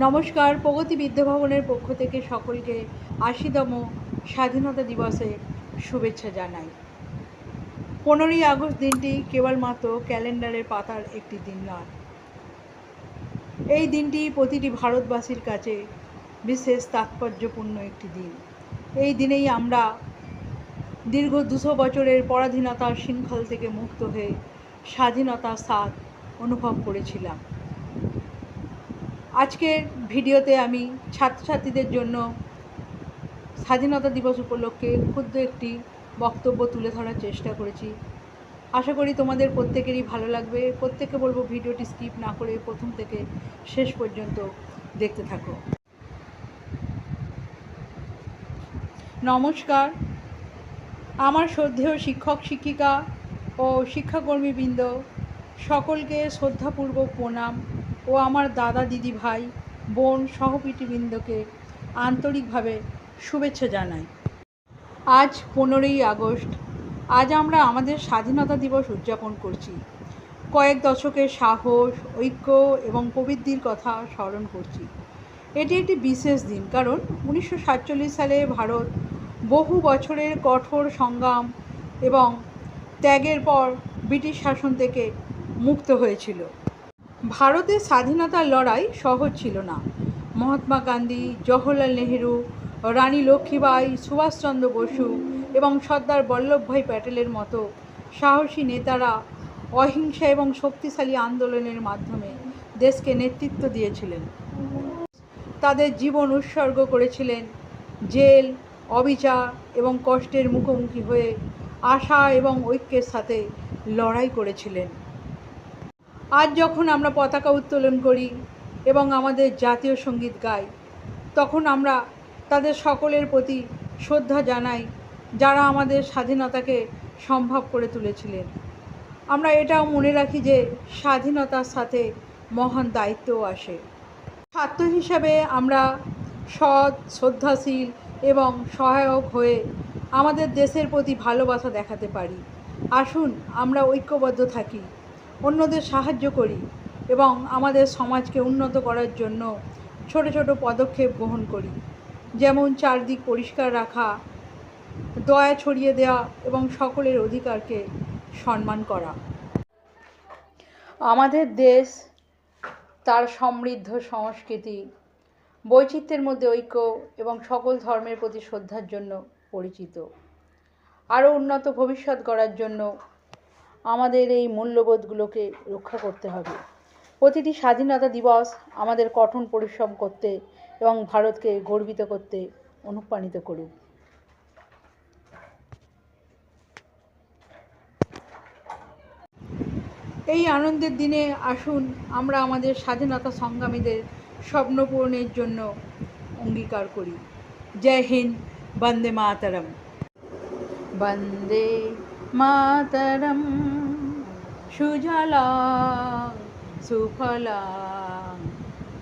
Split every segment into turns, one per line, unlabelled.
নমস্কার, প্রগতি বিদ্যাভবনের পক্ষ থেকে সকলকে ৮০তম স্বাধীনতা দিবসে শুভেচ্ছা জানাই। ১৫ই আগস্ট দিনটি কেবলমাত্র ক্যালেন্ডারের পাতার একটি দিন নয়। এই দিনটি প্রতিটি ভারতবাসীর কাছে বিশেষ তাৎপর্যপূর্ণ একটি দিন। এই দিনেই আমরা দীর্ঘ ২০০ বছরের পরাধীনতার শৃঙ্খল থেকে মুক্ত হয়ে স্বাধীনতার স্বাদ অনুভব করেছিলাম। আজকের ভিডিওতে আমি ছাত্রছাত্রীদের জন্য স্বাধীনতা দিবস উপলক্ষে ক্ষুদ্র একটি বক্তব্য তুলে ধরার চেষ্টা করেছি। আশা করি তোমাদের প্রত্যেকেরই ভালো লাগবে। প্রত্যেককে বলবো ভিডিওটি স্কিপ না করে প্রথম থেকে শেষ পর্যন্ত দেখতে থাকো। নমস্কার, আমার শ্রদ্ধেয় শিক্ষক শিক্ষিকা ও শিক্ষাকর্মীবৃন্দ সকলকে শ্রদ্ধাপূর্বক প্রণাম ও আমার দাদা দিদি ভাই বোন সহপাঠীবৃন্দকে আন্তরিকভাবে শুভেচ্ছা জানাই। আজ ১৫ই আগস্ট। আজ আমরা আমাদের স্বাধীনতা দিবস উদযাপন করছি। কয়েক দশকের সাহস, ঐক্য এবং প্রবৃদ্ধির কথা স্মরণ করছি। এটি একটি বিশেষ দিন, কারণ ১৯৪৭ সালে ভারত বহু বছরের কঠোর সংগ্রাম এবং ত্যাগের পর ব্রিটিশ শাসন থেকে মুক্ত হয়েছিল। ভারতের স্বাধীনতার লড়াই সহজ ছিল না। মহাত্মা গান্ধী, জওহরলাল নেহেরু, রানী লক্ষ্মীবাঈ, সুভাষচন্দ্র বসু এবং সর্দার বল্লভভাই প্যাটেলের মতো সাহসী নেতারা অহিংসা এবং শক্তিশালী আন্দোলনের মাধ্যমে দেশকে নেতৃত্ব দিয়েছিলেন। তাদের জীবন উৎসর্গ করেছিলেন, জেল, অবিচার এবং কষ্টের মুখোমুখি হয়ে আশা এবং ঐক্যের সাথে লড়াই করেছিলেন। আজ যখন আমরা পতাকা উত্তোলন করি এবং আমাদের জাতীয় সঙ্গীত গাই, তখন আমরা তাদের সকলের প্রতি শ্রদ্ধা জানাই, যারা আমাদের স্বাধীনতাকে সম্ভব করে তুলেছিলেন। আমরা এটাও মনে রাখি যে স্বাধীনতার সাথে মহান দায়িত্বও আসে। ছাত্র হিসাবে আমরা সৎ, শ্রদ্ধাশীল এবং সহায়ক হয়ে আমাদের দেশের প্রতি ভালোবাসা দেখাতে পারি। আসুন আমরা ঐক্যবদ্ধ থাকি, অন্যদের সাহায্য করি এবং আমাদের সমাজকে উন্নত করার জন্য ছোট ছোট পদক্ষেপ গ্রহণ করি, যেমন চারদিক পরিষ্কার রাখা, দয়া ছড়িয়ে দেওয়া এবং সকলের অধিকারকে সম্মান করা। আমাদের দেশ তার সমৃদ্ধ সংস্কৃতি, বৈচিত্র্যের মধ্যে ঐক্য এবং সকল ধর্মের প্রতি শ্রদ্ধার জন্য পরিচিত। আরও উন্নত ভবিষ্যৎ গড়ার জন্য আমাদের এই মূল্যবোধগুলোকে রক্ষা করতে হবে। প্রতিটি স্বাধীনতা দিবস আমাদের কঠোর পরিশ্রম করতে এবং ভারতকে গর্বিত করতে অনুপ্রাণিত করুক। এই আনন্দের দিনে আসুন আমরা আমাদের স্বাধীনতা সংগ্রামীদের স্বপ্ন পূরণের জন্য অঙ্গীকার করি। জয় হিন্দ, বন্দে মাতরম। বন্দে মাতরম, সুজলাং সুফলাং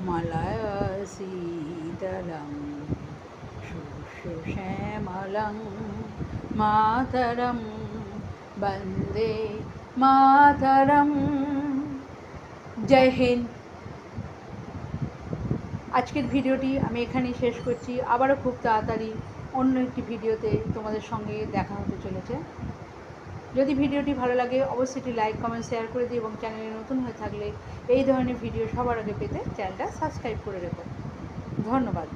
মলয়সীতলাং সুশ্যামলাং মাতরম, বন্দে মাতরম। জয় হিন্দ। আজকের ভিডিওটি আমি এখানেই শেষ করছি। আবারও খুব তাড়াতাড়ি অন্য একটি ভিডিওতে তোমাদের সঙ্গে দেখা হতে চলেছে। যদি ভিডিওটি ভালো লাগে অবশ্যই একটি লাইক, কমেন্ট, শেয়ার করে দিই এবং চ্যানেলে নতুন হয়ে থাকলে এই ধরনের ভিডিও সবার আগে পেতে চ্যানেলটা সাবস্ক্রাইব করে রেখো। ধন্যবাদ।